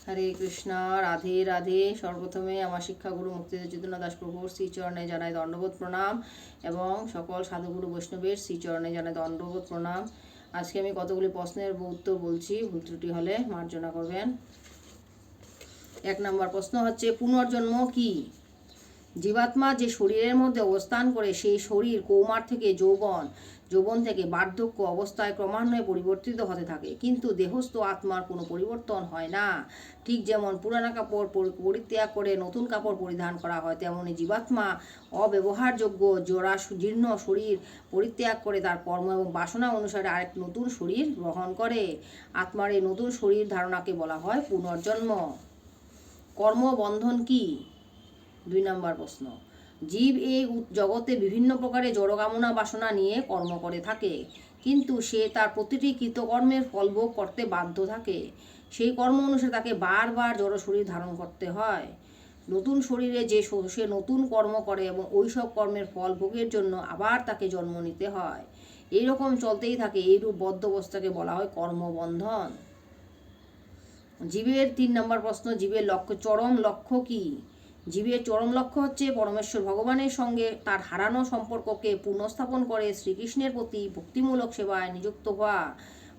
হরে কৃষ্ণ, রাধে রাধে। সর্বপ্রথমে আমার শিক্ষাগুরু মুক্তিযোদ্ধা চৈতন্য দাস প্রভুর শ্রীচরণে জানাই দণ্ডবোধ প্রণাম এবং সকল সাধুগুরু বৈষ্ণবের শ্রীচরণে জানাই দণ্ডবোধ প্রণাম। আজকে আমি কতগুলি প্রশ্নের উত্তর বলছি, ভুল ত্রুটি হলে মার্জনা করবেন। 1 নম্বর প্রশ্ন হচ্ছে, পুনর্জন্ম কি? জীবাত্মা যে শরীরের মধ্যে অবস্থান করে সেই শরীর কৌমার থেকে যৌবন থেকে বার্ধক্য অবস্থায় ক্রমান্বয়ে পরিবর্তিত হতে থাকে, কিন্তু দেহস্থ আত্মার কোনো পরিবর্তন হয় না। ঠিক যেমন পুরানো কাপড় পরিত্যাগ করে নতুন কাপড় পরিধান করা হয়, তেমনি জীবাত্মা অব্যবহারযোগ্য জীর্ণ শরীর পরিত্যাগ করে তার কর্ম এবং বাসনা অনুসারে আরেক নতুন শরীর গ্রহণ করে। আত্মার এই নতুন শরীর ধারণাকে বলা হয় পুনর্জন্ম। কর্মবন্ধন কি? 2 নম্বর প্রশ্ন, জীব এই জগতে বিভিন্ন প্রকারে জড়কামনা বাসনা নিয়ে কর্ম করে থাকে, কিন্তু সে তার প্রতিটি কৃতকর্মের ফলভোগ করতে বাধ্য থাকে। সেই কর্ম অনুসারে তাকে বারবার জড় শরীর ধারণ করতে হয়। নতুন শরীরে সে নতুন কর্ম করে এবং ওই সব কর্মের ফল ভোগের জন্য আবার তাকে জন্ম নিতে হয়। এইরকম চলতেই থাকে। এইরূপ বদ্ধ অবস্থাকে বলা হয় কর্মবন্ধন। জীবের 3 নম্বর প্রশ্ন, জীবের চরম লক্ষ্য কি? জীবের চরম লক্ষ্য হচ্ছে পরমেশ্বর ভগবানের সঙ্গে তার হারানো সম্পর্ককে পুনঃস্থাপন করে শ্রীকৃষ্ণের প্রতি ভক্তিমূলক সেবায় নিযুক্ত হওয়া,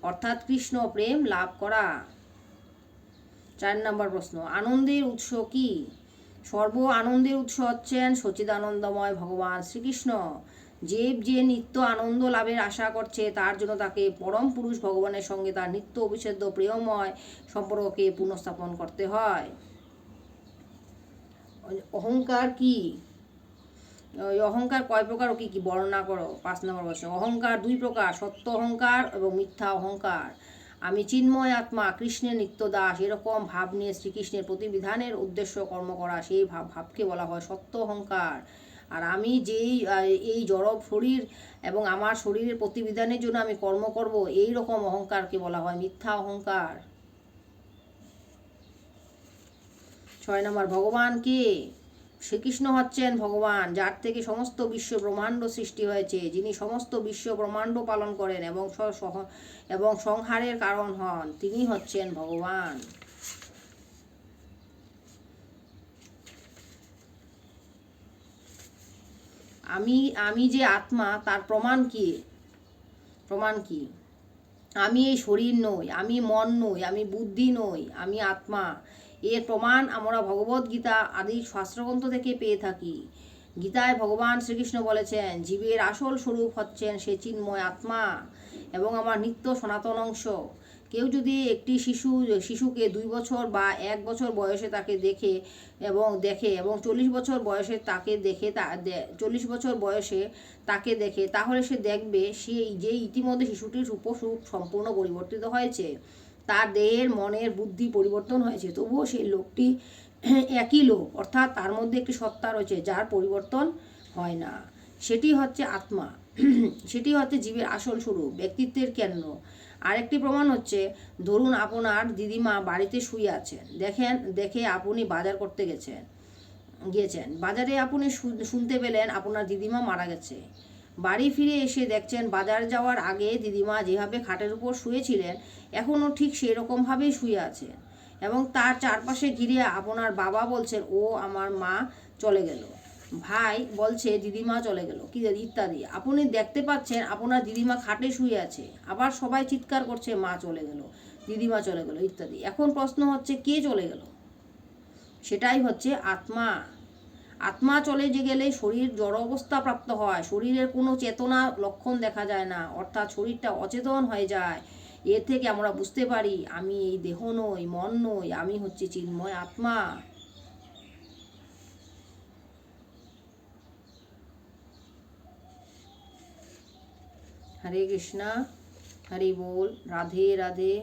অর্থাৎ কৃষ্ণ প্রেম লাভ করা। 4 নম্বর প্রশ্ন, আনন্দের উৎস কি? সর্ব আনন্দের উৎস হচ্ছেন সচ্চিদানন্দময় ভগবান শ্রীকৃষ্ণ। জীব যে নিত্য আনন্দ লাভের আশা করছে, তার জন্য তাকে পরম পুরুষ ভগবানের সঙ্গে তার নিত্য অবিচ্ছেদ্য প্রিয়ময় সম্পর্ককে পুনঃস্থাপন করতে হয়। অহংকার কি? অহংকার কয় প্রকার ও কি কি বর্ণনা করো? 5 নম্বর প্রশ্ন, অহংকার 2 প্রকার, সত্য অহংকার এবং মিথ্যা অহংকার। আমি চিন্ময় আত্মা, কৃষ্ণের নিত্য দাস, এরকম ভাব নিয়ে শ্রীকৃষ্ণের প্রতিবিধানের উদ্দেশ্য কর্ম করা, সেই ভাবকে বলা হয় সত্য অহংকার। আর আমি এই জড় শরীর এবং আমার শরীরের প্রতিবিধানের জন্য আমি কর্ম করব, এই রকম অহংকারকে বলা হয় মিথ্যা অহংকার। 6 নম্বর, ভগবান কে? শ্রীকৃষ্ণ হচ্ছেন ভগবান, যার থেকে সমস্ত বিশ্ব ব্রহ্মাণ্ড সৃষ্টি হয়েছে, যিনি সমস্ত বিশ্ব ব্রহ্মাণ্ড পালন করেন এবং সংহারের কারণ হন, তিনি হচ্ছেন ভগবান। আমি যে আত্মা, তার প্রমাণ কি? আমি এই শরীর নই, আমি মন নই, আমি বুদ্ধি নই, আমি আত্মা। এর প্রমাণ আমরা ভগবদ্গীতা আদি শাস্ত্রগ্রন্থ থেকে পেয়ে থাকি। গীতায় ভগবান শ্রীকৃষ্ণ বলেছেন, জীবের আসল স্বরূপ হচ্ছেন সে চিন্ময় আত্মা এবং আমার নিত্য সনাতন অংশ। কেউ যদি একটি শিশুকে 2 বছর বা 1 বছর বয়সে তাকে দেখে এবং 40 বছর বয়সে তাকে দেখে, তাহলে সে দেখবে যে ইতিমধ্যে শিশুটির রূপস্বরূপ সম্পূর্ণ পরিবর্তিত হয়েছে। তার দেহের, মনের, বুদ্ধি পরিবর্তন হয়েছে, তবুও সেই লোকটি একই লোক, অর্থাৎ তার মধ্যে একটি সত্তা রয়েছে যার পরিবর্তন হয় না। সেটি হচ্ছে আত্মা। সেটি হচ্ছে জীবের আসল স্বরূপ, ব্যক্তিত্বের কেন্দ্র। আরেকটি প্রমাণ হচ্ছে, ধরুন আপনার দিদিমা বাড়িতে শুয়ে আছেন, দেখে আপনি বাজার করতে গিয়েছেন। বাজারে আপনি শুনতে পেলেন আপনার দিদিমা মারা গেছে। বাড়ি ফিরে এসে দেখছেন বাজার যাওয়ার আগে দিদিমা যেভাবে খাটের উপর শুয়েছিলেন, এখনও ঠিক সেই রকমভাবেই শুয়ে আছেন এবং তার চারপাশে ঘিরে আপনার বাবা বলছেন, ও আমার মা চলে গেল, ভাই বলছে দিদিমা চলে গেল, কি ইত্যাদি। আপনি দেখতে পাচ্ছেন আপনার দিদিমা খাটে শুয়ে আছে, আবার সবাই চিৎকার করছে, মা চলে গেল, দিদিমা চলে গেল ইত্যাদি। এখন প্রশ্ন হচ্ছে, কে চলে গেল? সেটাই হচ্ছে আত্মা। আত্মা চলে গেলে শরীর জড় অবস্থা প্রাপ্ত হয়, শরীরের কোনো চেতনা লক্ষণ দেখা যায় না, অর্থাৎ শরীরটা অচেতন হয়ে যায়। এর থেকে আমরা বুঝতে পারি, আমি এই দেহ নই, মন নই, আমি হচ্ছে চিন্ময় আত্মা। হরে কৃষ্ণা, হরি বল, রাধে রাধে।